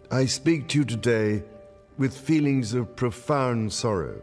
I speak to you today with feelings of profound sorrow.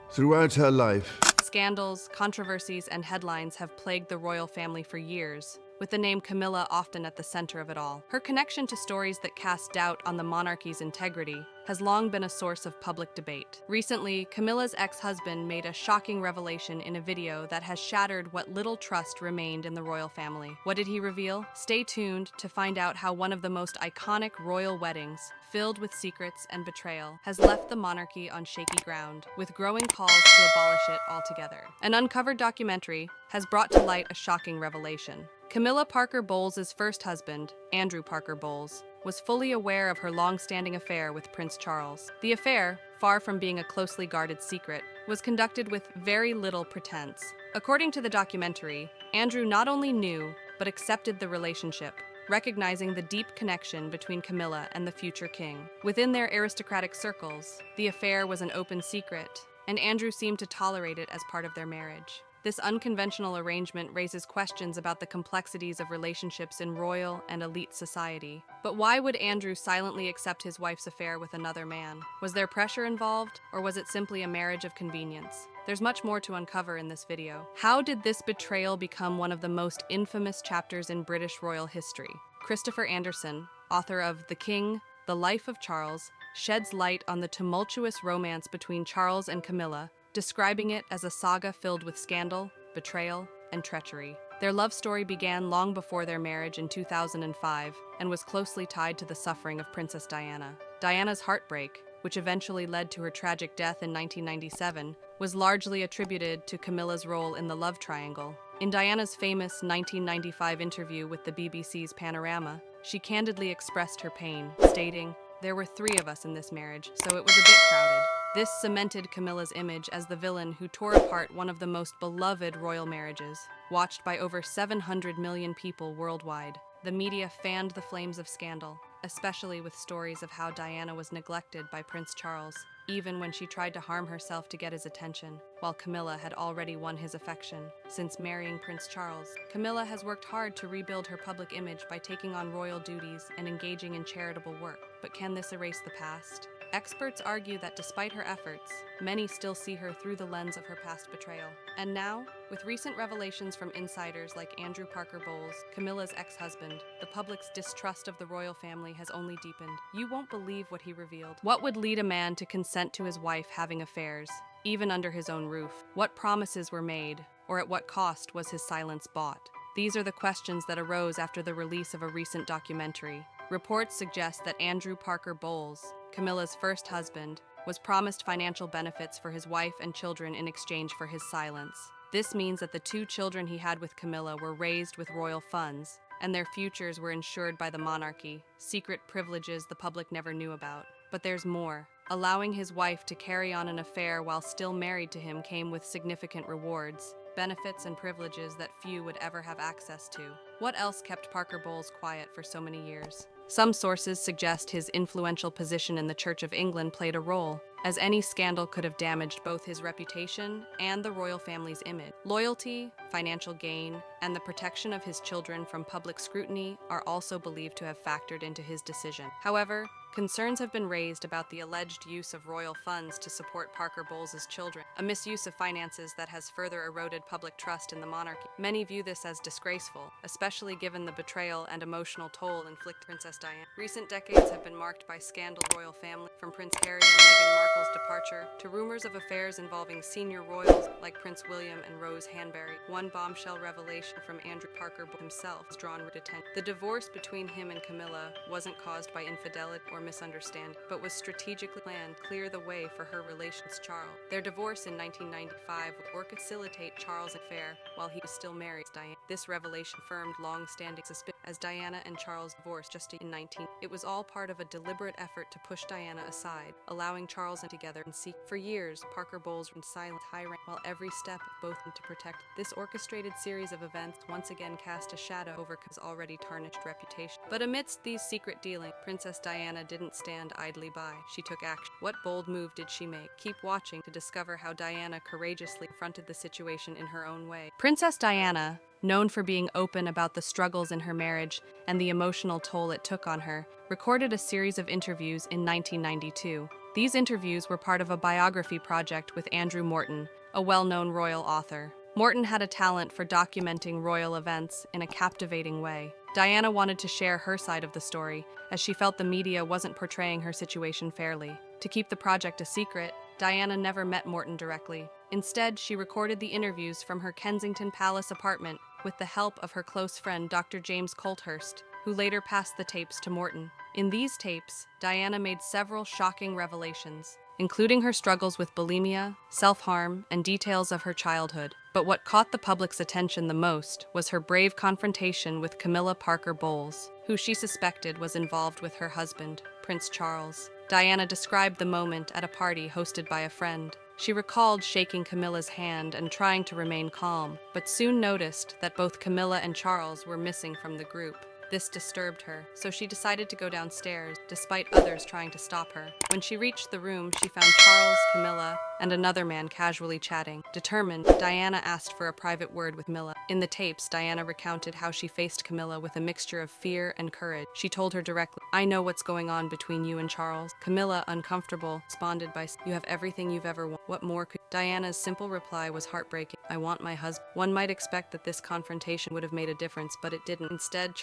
Throughout her life, Scandals, controversies, and headlines have plagued the royal family for years, with the name Camilla often at the center of it all. Her connection to stories that cast doubt on the monarchy's integrity has long been a source of public debate. Recently, Camilla's ex-husband made a shocking revelation in a video that has shattered what little trust remained in the royal family. What did he reveal? Stay tuned to find out how one of the most iconic royal weddings, filled with secrets and betrayal, has left the monarchy on shaky ground, with growing calls to abolish it altogether. An uncovered documentary has brought to light a shocking revelation. Camilla Parker Bowles' first husband, Andrew Parker Bowles, was fully aware of her long-standing affair with Prince Charles. The affair, far from being a closely guarded secret, was conducted with very little pretense. According to the documentary, Andrew not only knew, but accepted the relationship, recognizing the deep connection between Camilla and the future king. Within their aristocratic circles, the affair was an open secret, and Andrew seemed to tolerate it as part of their marriage. This unconventional arrangement raises questions about the complexities of relationships in royal and elite society. But why would Andrew silently accept his wife's affair with another man? Was there pressure involved, or was it simply a marriage of convenience? There's much more to uncover in this video. How did this betrayal become one of the most infamous chapters in British royal history? Christopher Anderson, author of The King, The Life of Charles, sheds light on the tumultuous romance between Charles and Camilla, describing it as a saga filled with scandal, betrayal, and treachery. Their love story began long before their marriage in 2005 and was closely tied to the suffering of Princess Diana. Diana's heartbreak, which eventually led to her tragic death in 1997, was largely attributed to Camilla's role in the love triangle. In Diana's famous 1995 interview with the BBC's Panorama, she candidly expressed her pain, stating, "There were 3 of us in this marriage, so it was a bit crowded." This cemented Camilla's image as the villain who tore apart one of the most beloved royal marriages. Watched by over 700 million people worldwide, the media fanned the flames of scandal, especially with stories of how Diana was neglected by Prince Charles, even when she tried to harm herself to get his attention, while Camilla had already won his affection. Since marrying Prince Charles, Camilla has worked hard to rebuild her public image by taking on royal duties and engaging in charitable work. But can this erase the past? Experts argue that despite her efforts, many still see her through the lens of her past betrayal. And now, with recent revelations from insiders like Andrew Parker Bowles, Camilla's ex-husband, the public's distrust of the royal family has only deepened. You won't believe what he revealed. What would lead a man to consent to his wife having affairs, even under his own roof? What promises were made, or at what cost was his silence bought? These are the questions that arose after the release of a recent documentary. Reports suggest that Andrew Parker Bowles, Camilla's first husband, was promised financial benefits for his wife and children in exchange for his silence. This means that the 2 children he had with Camilla were raised with royal funds, and their futures were ensured by the monarchy, secret privileges the public never knew about. But there's more. Allowing his wife to carry on an affair while still married to him came with significant rewards, benefits and privileges that few would ever have access to. What else kept Parker Bowles quiet for so many years? Some sources suggest his influential position in the Church of England played a role, as any scandal could have damaged both his reputation and the royal family's image. Loyalty, financial gain, and the protection of his children from public scrutiny are also believed to have factored into his decision. However, concerns have been raised about the alleged use of royal funds to support Parker Bowles' children, a misuse of finances that has further eroded public trust in the monarchy. Many view this as disgraceful, especially given the betrayal and emotional toll inflicted on Princess Diana. Recent decades have been marked by scandal royal family, from Prince Harry and Meghan Markle's departure to rumors of affairs involving senior royals like Prince William and Rose Hanbury. One bombshell revelation from Andrew Parker Bowles himself has drawn attention. The divorce between him and Camilla wasn't caused by infidelity or misunderstanding, but was strategically planned to clear the way for her relation with Charles. Their divorce in 1995 would facilitate Charles' affair while he was still married to Diana. This revelation confirmed long-standing suspicion as Diana and Charles divorced just in 19. It was all part of a deliberate effort to push Diana aside, allowing Charles and together and seek. For years, Parker Bowles remained silent, high-rank, while every step of both to protect. This orchestrated series of events once again cast a shadow over his already tarnished reputation. But amidst these secret dealings, Princess Diana didn't stand idly by. She took action. What bold move did she make? Keep watching to discover how Diana courageously confronted the situation in her own way. Princess Diana, known for being open about the struggles in her marriage and the emotional toll it took on her, recorded a series of interviews in 1992. These interviews were part of a biography project with Andrew Morton, a well-known royal author. Morton had a talent for documenting royal events in a captivating way. Diana wanted to share her side of the story, as she felt the media wasn't portraying her situation fairly. To keep the project a secret, Diana never met Morton directly. Instead, she recorded the interviews from her Kensington Palace apartment with the help of her close friend Dr. James Colthurst, who later passed the tapes to Morton. In these tapes, Diana made several shocking revelations, including her struggles with bulimia, self-harm, and details of her childhood. But what caught the public's attention the most was her brave confrontation with Camilla Parker Bowles, who she suspected was involved with her husband, Prince Charles. Diana described the moment at a party hosted by a friend. She recalled shaking Camilla's hand and trying to remain calm, but soon noticed that both Camilla and Charles were missing from the group. This disturbed her, so she decided to go downstairs, despite others trying to stop her. When she reached the room, she found Charles, Camilla, and another man casually chatting. Determined, Diana asked for a private word with Camilla. In the tapes, Diana recounted how she faced Camilla with a mixture of fear and courage. She told her directly, "I know what's going on between you and Charles." Camilla, uncomfortable, responded by, "You have everything you've ever wanted. What more could..." Diana's simple reply was heartbreaking. "I want my husband." One might expect that this confrontation would have made a difference, but it didn't. Instead,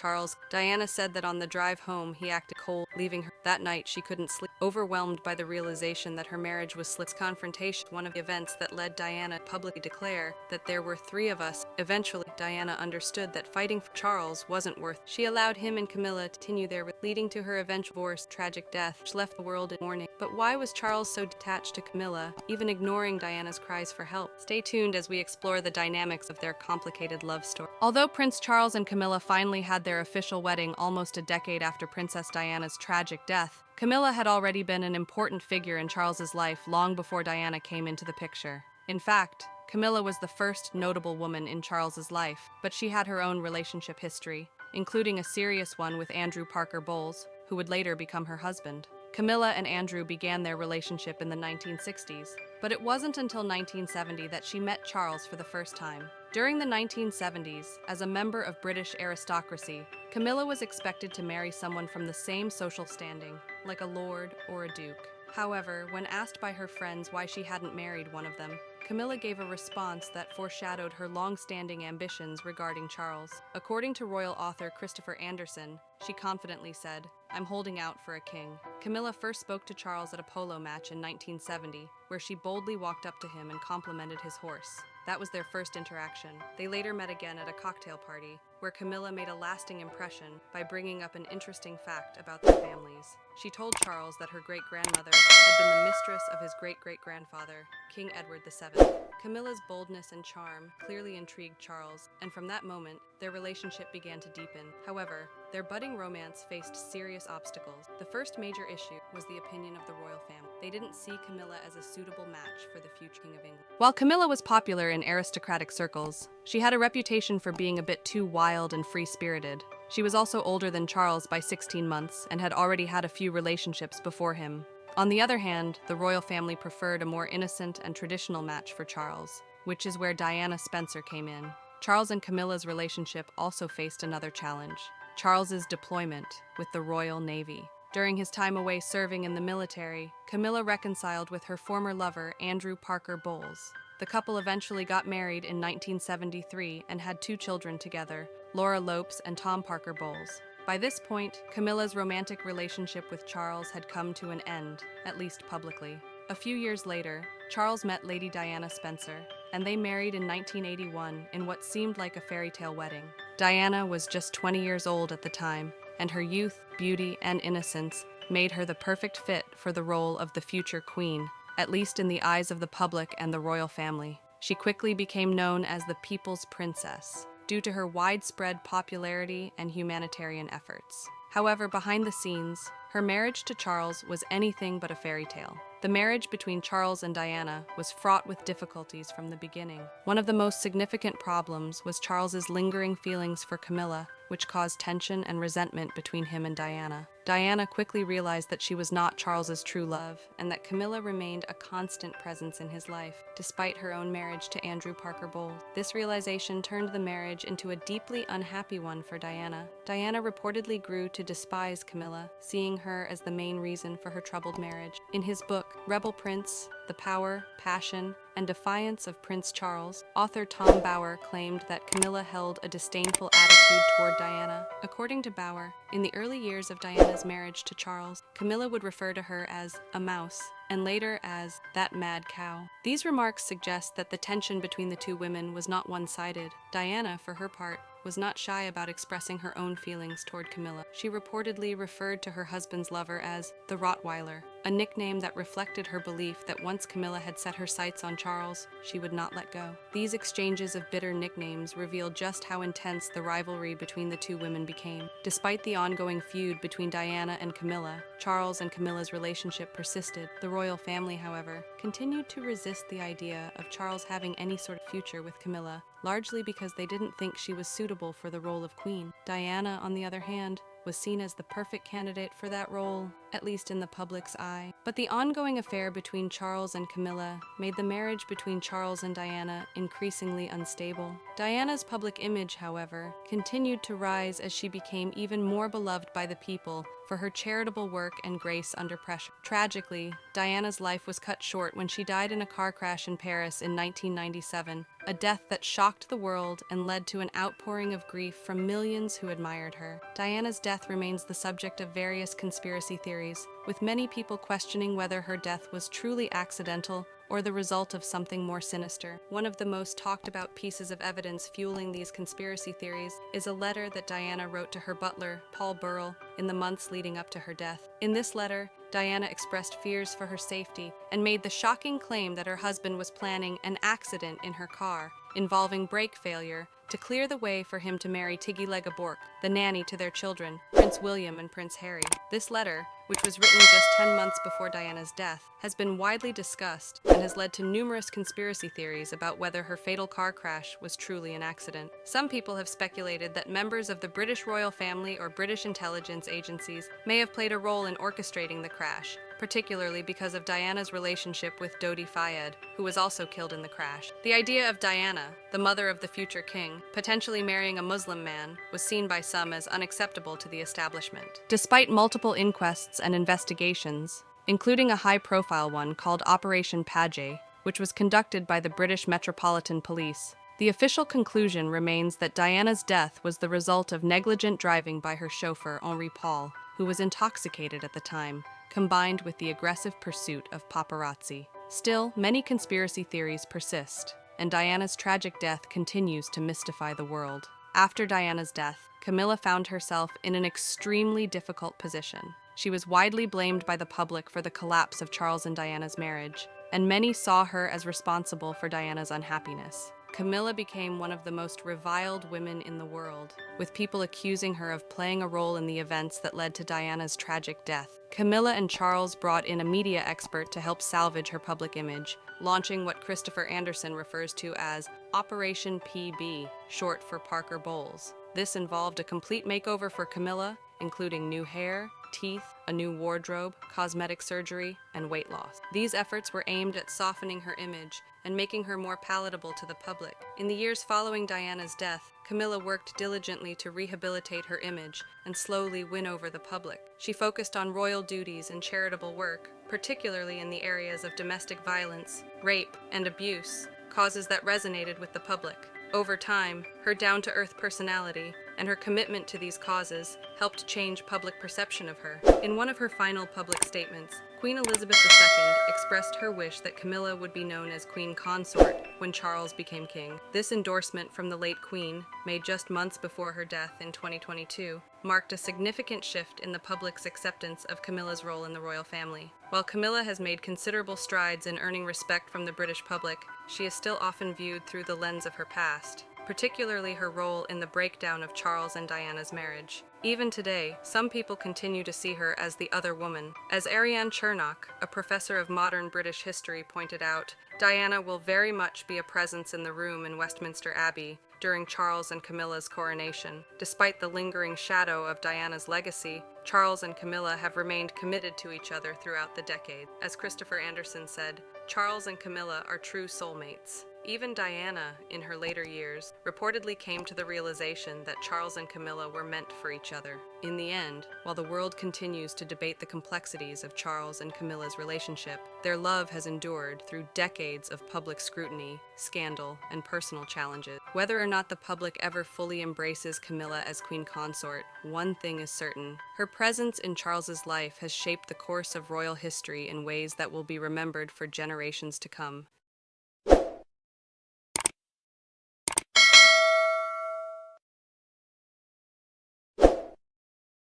Diana said that on the drive home, he acted cold, leaving her. That night, she couldn't sleep, overwhelmed by the realization that her marriage was slipped. Confrontation, one of the events that led Diana to publicly declare that there were three of us. Eventually, Diana understood that fighting for Charles wasn't worth. She allowed him and Camilla to continue their leading to her eventual divorce, tragic death, which left the world in mourning. But why was Charles so detached to Camilla, even ignoring Diana's cries for help? Stay tuned as we explore the dynamics of their complicated love story. Although Prince Charles and Camilla finally had their official wedding almost a decade after Princess Diana's tragic death, Camilla had already been an important figure in Charles's life long before Diana came into the picture. In fact, Camilla was the first notable woman in Charles's life, but she had her own relationship history, including a serious one with Andrew Parker Bowles, who would later become her husband. Camilla and Andrew began their relationship in the 1960s, but it wasn't until 1970 that she met Charles for the first time. During the 1970s, as a member of British aristocracy, Camilla was expected to marry someone from the same social standing, like a lord or a duke. However, when asked by her friends why she hadn't married one of them, Camilla gave a response that foreshadowed her long-standing ambitions regarding Charles. According to royal author Christopher Anderson, she confidently said, "I'm holding out for a king." Camilla first spoke to Charles at a polo match in 1970, where she boldly walked up to him and complimented his horse. That was their first interaction. They later met again at a cocktail party, where Camilla made a lasting impression by bringing up an interesting fact about their families. She told Charles that her great-grandmother had been the mistress of his great-great-grandfather, King Edward VII. Camilla's boldness and charm clearly intrigued Charles, and from that moment, their relationship began to deepen. However, their budding romance faced serious obstacles. The first major issue was the opinion of the royal family. They didn't see Camilla as a suitable match for the future King of England. While Camilla was popular in aristocratic circles, she had a reputation for being a bit too wild and free-spirited. She was also older than Charles by 16 months and had already had a few relationships before him. On the other hand, the royal family preferred a more innocent and traditional match for Charles, which is where Diana Spencer came in. Charles and Camilla's relationship also faced another challenge: Charles's deployment with the Royal Navy. During his time away serving in the military, Camilla reconciled with her former lover, Andrew Parker Bowles. The couple eventually got married in 1973 and had 2 children together, Laura Lopes and Tom Parker Bowles. By this point, Camilla's romantic relationship with Charles had come to an end, at least publicly. A few years later, Charles met Lady Diana Spencer, and they married in 1981 in what seemed like a fairy tale wedding. Diana was just 20 years old at the time, and her youth, beauty, and innocence made her the perfect fit for the role of the future queen, at least in the eyes of the public and the royal family. She quickly became known as the People's Princess, due to her widespread popularity and humanitarian efforts. However, behind the scenes, her marriage to Charles was anything but a fairy tale. The marriage between Charles and Diana was fraught with difficulties from the beginning. One of the most significant problems was Charles's lingering feelings for Camilla, which caused tension and resentment between him and Diana. Diana quickly realized that she was not Charles's true love, and that Camilla remained a constant presence in his life, despite her own marriage to Andrew Parker Bowles. This realization turned the marriage into a deeply unhappy one for Diana. Diana reportedly grew to despise Camilla, seeing her as the main reason for her troubled marriage. In his book, Rebel Prince: The Power, Passion, and Defiance of Prince Charles, author Tom Bower claimed that Camilla held a disdainful attitude toward Diana. According to Bower, in the early years of Diana's marriage to Charles, Camilla would refer to her as a mouse, and later as that mad cow. These remarks suggest that the tension between the two women was not one-sided. Diana, for her part, was not shy about expressing her own feelings toward Camilla. She reportedly referred to her husband's lover as the Rottweiler, a nickname that reflected her belief that once Camilla had set her sights on Charles, she would not let go. These exchanges of bitter nicknames revealed just how intense the rivalry between the two women became. Despite the ongoing feud between Diana and Camilla, Charles and Camilla's relationship persisted. The royal family, however, continued to resist the idea of Charles having any sort of future with Camilla, largely because they didn't think she was suitable for the role of queen. Diana, on the other hand, was seen as the perfect candidate for that role, at least in the public's eye. But the ongoing affair between Charles and Camilla made the marriage between Charles and Diana increasingly unstable. Diana's public image, however, continued to rise as she became even more beloved by the people for her charitable work and grace under pressure. Tragically, Diana's life was cut short when she died in a car crash in Paris in 1997, a death that shocked the world and led to an outpouring of grief from millions who admired her. Diana's death remains the subject of various conspiracy theories, with many people questioning whether her death was truly accidental or the result of something more sinister. One of the most talked about pieces of evidence fueling these conspiracy theories is a letter that Diana wrote to her butler, Paul Burrell, in the months leading up to her death. In this letter, Diana expressed fears for her safety and made the shocking claim that her husband was planning an accident in her car involving brake failure to clear the way for him to marry Tiggy-Lega Bork, the nanny to their children, Prince William and Prince Harry. This letter, which was written just 10 months before Diana's death, has been widely discussed and has led to numerous conspiracy theories about whether her fatal car crash was truly an accident. Some people have speculated that members of the British royal family or British intelligence agencies may have played a role in orchestrating the crash, particularly because of Diana's relationship with Dodi Fayed, who was also killed in the crash. The idea of Diana, the mother of the future king, potentially marrying a Muslim man was seen by some as unacceptable to the establishment. Despite multiple inquests and investigations, including a high-profile one called Operation Paget, which was conducted by the British Metropolitan Police, the official conclusion remains that Diana's death was the result of negligent driving by her chauffeur, Henri Paul, who was intoxicated at the time, combined with the aggressive pursuit of paparazzi. Still, many conspiracy theories persist, and Diana's tragic death continues to mystify the world. After Diana's death, Camilla found herself in an extremely difficult position. She was widely blamed by the public for the collapse of Charles and Diana's marriage, and many saw her as responsible for Diana's unhappiness. Camilla became one of the most reviled women in the world, with people accusing her of playing a role in the events that led to Diana's tragic death. Camilla and Charles brought in a media expert to help salvage her public image, launching what Christopher Anderson refers to as Operation PB, short for Parker Bowles. This involved a complete makeover for Camilla, including new hair, teeth, a new wardrobe, cosmetic surgery, and weight loss. These efforts were aimed at softening her image and making her more palatable to the public. In the years following Diana's death, Camilla worked diligently to rehabilitate her image and slowly win over the public. She focused on royal duties and charitable work, particularly in the areas of domestic violence, rape, and abuse, causes that resonated with the public. Over time, her down-to-earth personality and her commitment to these causes helped change public perception of her. In one of her final public statements, Queen Elizabeth II expressed her wish that Camilla would be known as Queen Consort when Charles became king. This endorsement from the late Queen, made just months before her death in 2022, marked a significant shift in the public's acceptance of Camilla's role in the royal family. While Camilla has made considerable strides in earning respect from the British public, she is still often viewed through the lens of her past, particularly her role in the breakdown of Charles and Diana's marriage. Even today, some people continue to see her as the other woman. As Ariane Chernock, a professor of modern British history, pointed out, Diana will very much be a presence in the room in Westminster Abbey, during Charles and Camilla's coronation. Despite the lingering shadow of Diana's legacy, Charles and Camilla have remained committed to each other throughout the decade. As Christopher Anderson said, Charles and Camilla are true soulmates. Even Diana, in her later years, reportedly came to the realization that Charles and Camilla were meant for each other. In the end, while the world continues to debate the complexities of Charles and Camilla's relationship, their love has endured through decades of public scrutiny, scandal, and personal challenges. Whether or not the public ever fully embraces Camilla as queen consort, one thing is certain. Her presence in Charles's life has shaped the course of royal history in ways that will be remembered for generations to come.